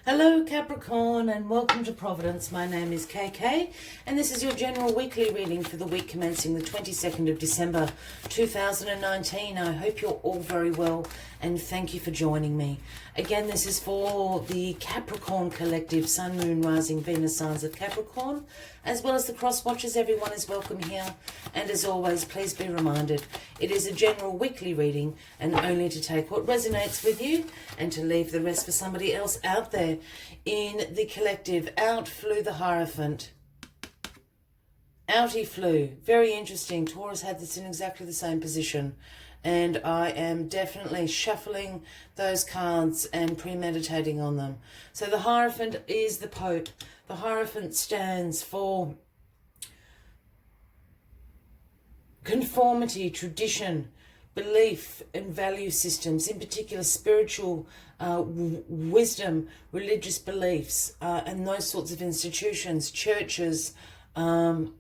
Hello Capricorn and welcome to Providence. My name is KK and this is your general weekly reading for the week commencing the 22nd of December 2019. I hope you're all very well and thank you for joining me. Again, this is for the Capricorn collective, Sun, Moon, Rising, Venus signs of Capricorn, as well as the cross watchers. Everyone is welcome here, and as always, please be reminded it is a general weekly reading and only to take what resonates with you and to leave the rest for somebody else out there. In the collective, out flew the Hierophant. Out he flew. Very interesting. Taurus had this in exactly the same position. And I am definitely shuffling those cards and premeditating on them. So the Hierophant is the Pope. The Hierophant stands for conformity, tradition, belief and value systems, in particular spiritual wisdom, religious beliefs, and those sorts of institutions, churches, ashrams,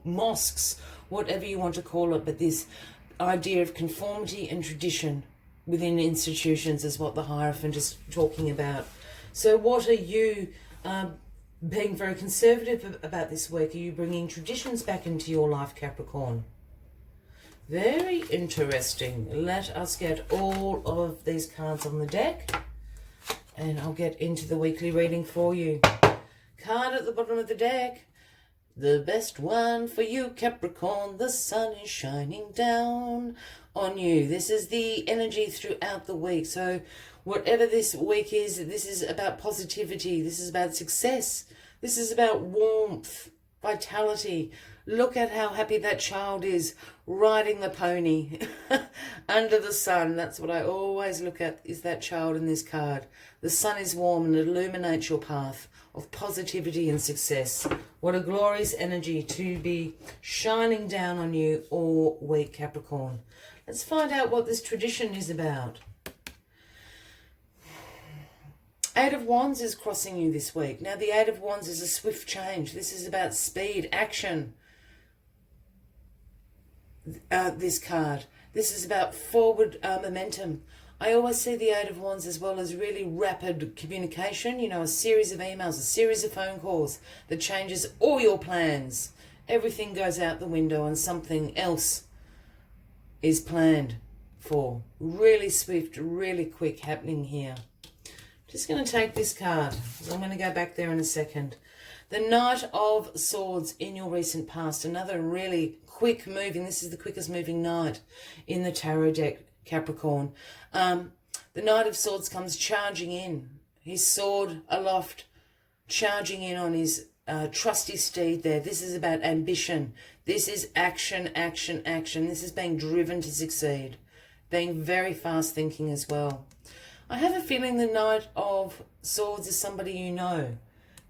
mosques, whatever you want to call it. But this idea of conformity and tradition within institutions is what the Hierophant is talking about. So what are you being very conservative about this week? Are you bringing traditions back into your life, Capricorn? Very interesting. Let us get all of these cards on the deck and I'll get into the weekly reading for you. Card at the bottom of the deck. The best one for you, Capricorn. The sun is shining down on you. This is the energy throughout the week. So whatever this week is, this is about positivity. This is about success. This is about warmth, vitality. Look at how happy that child is riding the pony under the sun. That's what I always look at, is that child in this card. The sun is warm and it illuminates your path of positivity and success. What a glorious energy to be shining down on you all week, Capricorn. Let's find out what this tradition is about. Eight of Wands is crossing you this week. Now, the Eight of Wands is a swift change. This is about speed, action. This card. This is about forward momentum. I always see the Eight of Wands as well as really rapid communication. You know, a series of emails, a series of phone calls that changes all your plans. Everything goes out the window and something else is planned for. Really swift, really quick happening here. Just going to take this card. I'm going to go back there in a second. The Knight of Swords in your recent past. Another really quick moving. This is the quickest moving knight in the tarot deck, Capricorn. The Knight of Swords comes charging in. His sword aloft, charging in on his trusty steed there. This is about ambition. This is action, action, action. This is being driven to succeed. Being very fast thinking as well. I have a feeling the Knight of Swords is somebody you know,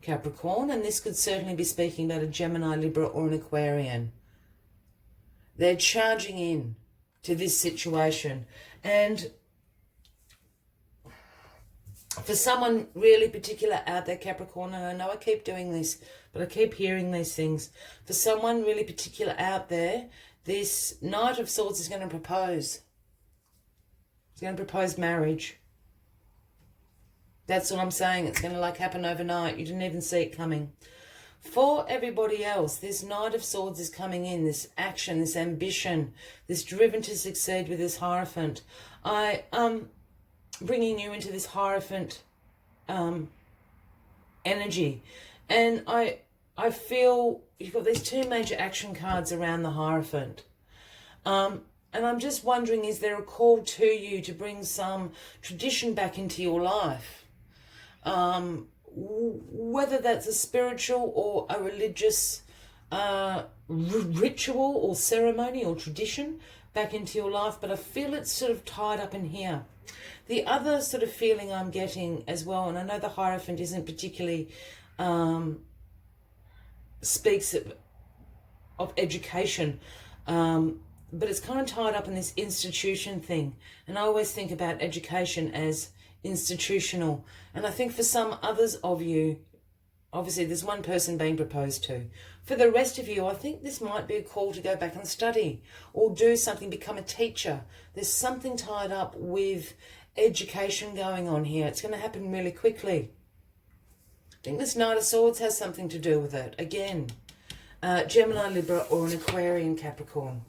Capricorn, and this could certainly be speaking about a Gemini, Libra, or an Aquarian. They're charging in to this situation. And for someone really particular out there, Capricorn, and I know I keep doing this, but I keep hearing these things. For someone really particular out there, this Knight of Swords is going to propose. He's going to propose marriage. That's what I'm saying. It's going to happen overnight. You didn't even see it coming. For everybody else, this Knight of Swords is coming in, this action, this ambition, this driven to succeed with this Hierophant. I am bringing you into this Hierophant energy. And I feel you've got these two major action cards around the Hierophant. And I'm just wondering, is there a call to you to bring some tradition back into your life? Whether that's a spiritual or a religious ritual or ceremony or tradition back into your life, but I feel it's sort of tied up in here. The other sort of feeling I'm getting as well, and I know the Hierophant isn't particularly speaks of education, but it's kind of tied up in this institution thing, and I always think about education as institutional. And I think for some others of you, obviously there's one person being proposed to. For the rest of you, I think this might be a call to go back and study or do something, become a teacher. There's something tied up with education going on here. It's going to happen really quickly. I think this Knight of Swords has something to do with it. Again, Gemini, Libra, or an Aquarian, Capricorn.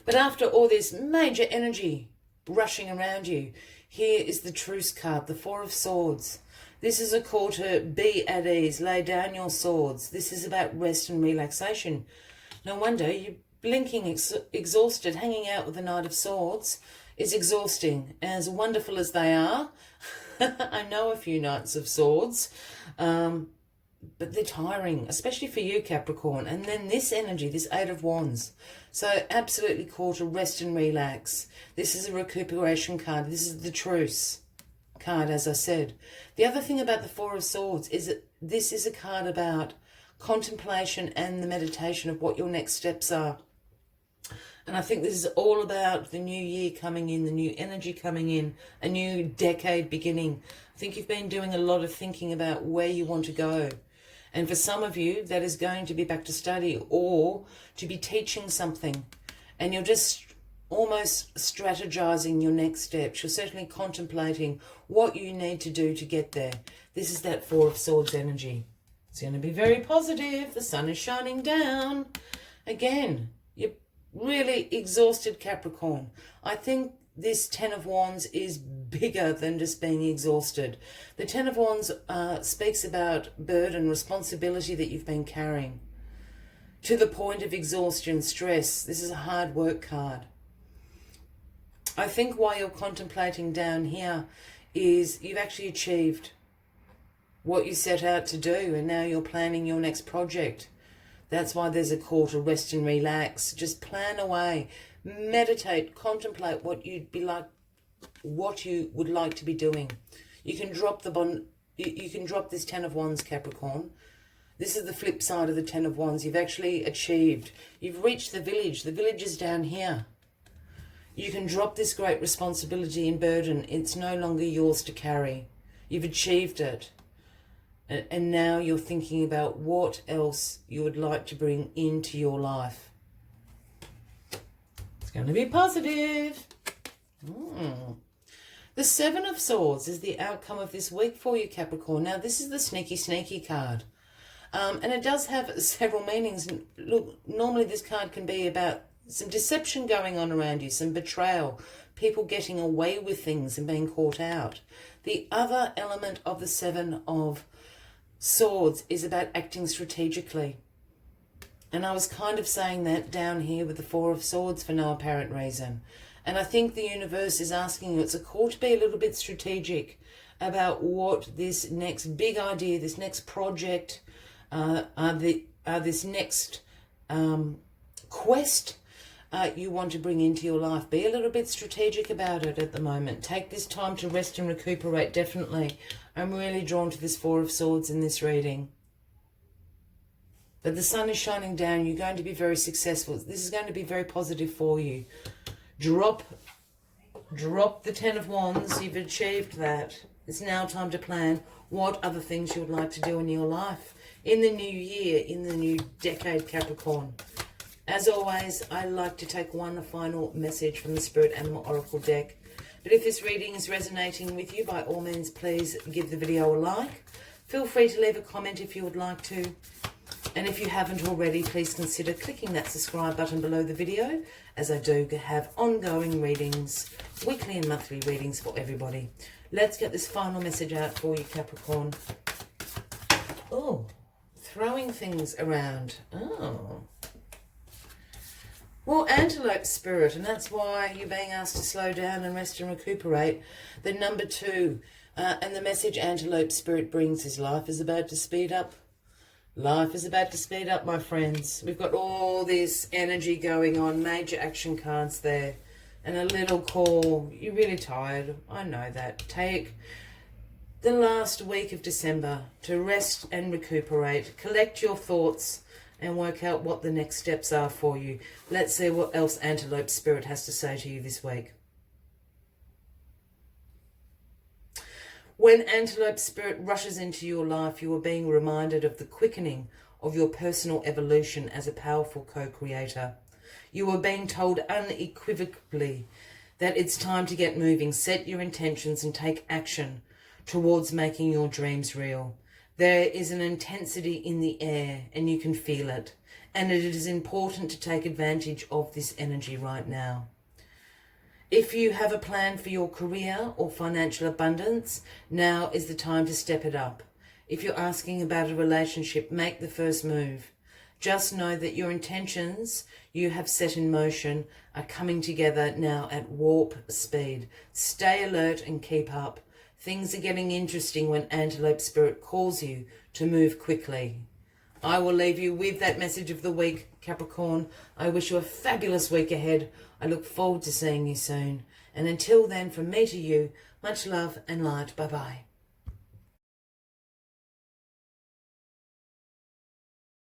But after all this major energy rushing around you, here is the Truce card, the Four of Swords. This is a call to be at ease, lay down your swords. This is about rest and relaxation. No wonder you're blinking, exhausted. Hanging out with the Knight of Swords is exhausting. As wonderful as they are, I know a few Knights of Swords, but they're tiring, especially for you, Capricorn. And then this energy, this Eight of Wands. So absolutely call to rest and relax. This is a recuperation card. This is the Truce card, as I said. The other thing about the Four of Swords is that this is a card about contemplation and the meditation of what your next steps are. And I think this is all about the new year coming in, the new energy coming in, a new decade beginning. I think you've been doing a lot of thinking about where you want to go. And for some of you, that is going to be back to study or to be teaching something. And you're just almost strategizing your next steps. You're certainly contemplating what you need to do to get there. This is that Four of Swords energy. It's going to be very positive. The sun is shining down. Again, you're really exhausted, Capricorn. I think this Ten of Wands is bigger than just being exhausted. The Ten of Wands speaks about burden, responsibility that you've been carrying to the point of exhaustion, stress. This is a hard work card. I think why you're contemplating down here is you've actually achieved what you set out to do, and now you're planning your next project. That's why there's a call to rest and relax. Just plan away, meditate, contemplate what you'd be like, what you would like to be doing. You can drop you can drop this Ten of Wands, Capricorn. This is the flip side of the Ten of Wands. You've actually achieved. You've reached the village. The village is down here. You can drop this great responsibility and burden. It's no longer yours to carry. You've achieved it. And now you're thinking about what else you would like to bring into your life. It's going to be positive. The Seven of Swords is the outcome of this week for you, Capricorn. Now, this is the sneaky card. And it does have several meanings. Look, normally this card can be about some deception going on around you, some betrayal, people getting away with things and being caught out. The other element of the Seven of Swords is about acting strategically. And I was kind of saying that down here with the Four of Swords for no apparent reason. And I think the universe is asking you, it's a call to be a little bit strategic about what this next big idea, this next project, this next quest you want to bring into your life. Be a little bit strategic about it at the moment. Take this time to rest and recuperate, definitely. I'm really drawn to this Four of Swords in this reading. But the sun is shining down. You're going to be very successful. This is going to be very positive for you. Drop the Ten of Wands. You've achieved that. It's now time to plan what other things you would like to do in your life in the new year, in the new decade, Capricorn. As always, I like to take one final message from the Spirit Animal Oracle deck. But if this reading is resonating with you, by all means, please give the video a like. Feel free to leave a comment if you would like to. And if you haven't already, please consider clicking that subscribe button below the video, as I do have ongoing readings, weekly and monthly readings for everybody. Let's get this final message out for you, Capricorn. Oh, throwing things around. Oh. Well, Antelope Spirit, and that's why you're being asked to slow down and rest and recuperate. The number 2, and the message Antelope Spirit brings is life is about to speed up. Life is about to speed up, my friends. We've got all this energy going on, major action cards there, and a little call. You're really tired. I know that. Take the last week of December to rest and recuperate. Collect your thoughts and work out what the next steps are for you. Let's see what else Antelope Spirit has to say to you this week. When Antelope Spirit rushes into your life, you are being reminded of the quickening of your personal evolution as a powerful co-creator. You are being told unequivocally that it's time to get moving. Set your intentions and take action towards making your dreams real. There is an intensity in the air and you can feel it. And it is important to take advantage of this energy right now. If you have a plan for your career or financial abundance, now is the time to step it up. If you're asking about a relationship, make the first move. Just know that your intentions you have set in motion are coming together now at warp speed. Stay alert and keep up. Things are getting interesting when Antelope Spirit calls you to move quickly. I will leave you with that message of the week, Capricorn. I wish you a fabulous week ahead. I look forward to seeing you soon. And until then, from me to you, much love and light. Bye-bye.